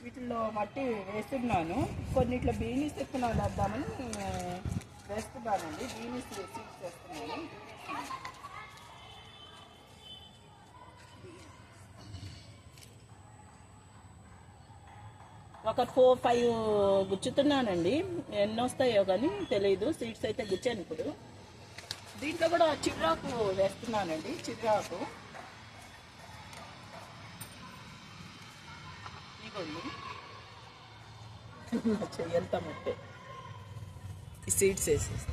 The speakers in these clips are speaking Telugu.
వీటిల్లో మట్టి వేస్తున్నాను. కొన్నిట్లో బీనీస్ విత్తనాలు వేద్దామని వేస్తున్నానండి. బీనీస్ సీడ్స్ వేస్తున్నాను. ఒక 4-5 గుచ్చుతున్నానండి. ఎన్ని వస్తాయో కానీ తెలియదు. సీడ్స్ అయితే గుచ్చాను. ఇప్పుడు దీంట్లో కూడా చిర్రాకు వేస్తున్నానండి. చిర్రాకు ఇగోండి, చెయ్యంత మట్టే ఈ సీడ్స్ వేసేస్తా.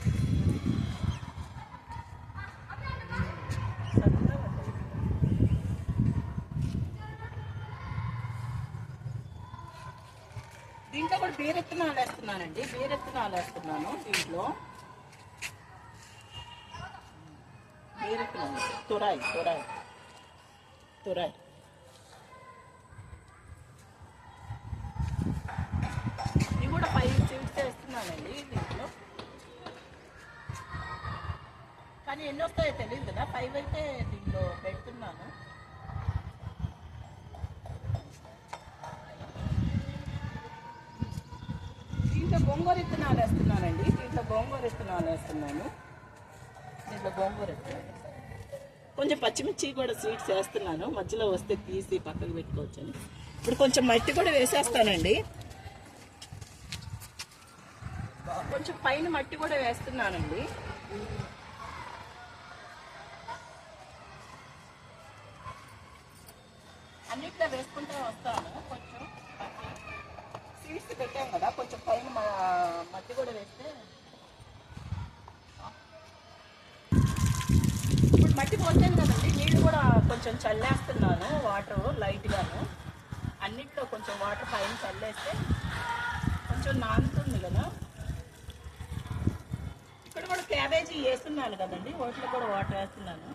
దీంట్లో కూడా బీరెత్తనాలు వేస్తున్నానండి. బీరెత్తనాలు వేస్తున్నాను దీంట్లో. బీరెత్తనాలు తురాయి ఇవి కూడా 5 సీడ్స్ వేస్తున్నానండి దీంట్లో. కానీ ఎన్ని వస్తాయో తెలియదు కదా. 5 అయితే దీంట్లో పెడుతున్నాను. దీంట్లో గోంగూర విత్తనాలు వేస్తున్నానండి. దీంట్లో గోంగూర విత్తనాలు వేస్తున్నాను. కొంచెం పచ్చిమిర్చి కూడా సీడ్స్ వేస్తున్నాను. మధ్యలో వస్తే తీసి పక్కకు పెట్టుకోవచ్చు అని. ఇప్పుడు కొంచెం మట్టి కూడా వేసేస్తానండి. కొంచెం పైన మట్టి కూడా వేస్తున్నానండి. అన్నిట్లో వేసుకుంటూ వస్తాను. కొంచెం సీడ్స్ పెట్టాం కదా, కొంచెం పైన మట్టి కూడా వేస్తే. ఇప్పుడు మట్టి పోసాను కదండి, నీళ్ళు కూడా కొంచెం చల్లేస్తున్నాను. వాటర్ లైట్గాను అన్నిట్లో కొంచెం వాటర్ పైన చల్లేస్తే కొంచెం నానుతుంది కదా. ఇక్కడ కూడా క్యాబేజీ వేస్తున్నాను కదండి, వాటిలో కూడా వాటర్ వేస్తున్నాను.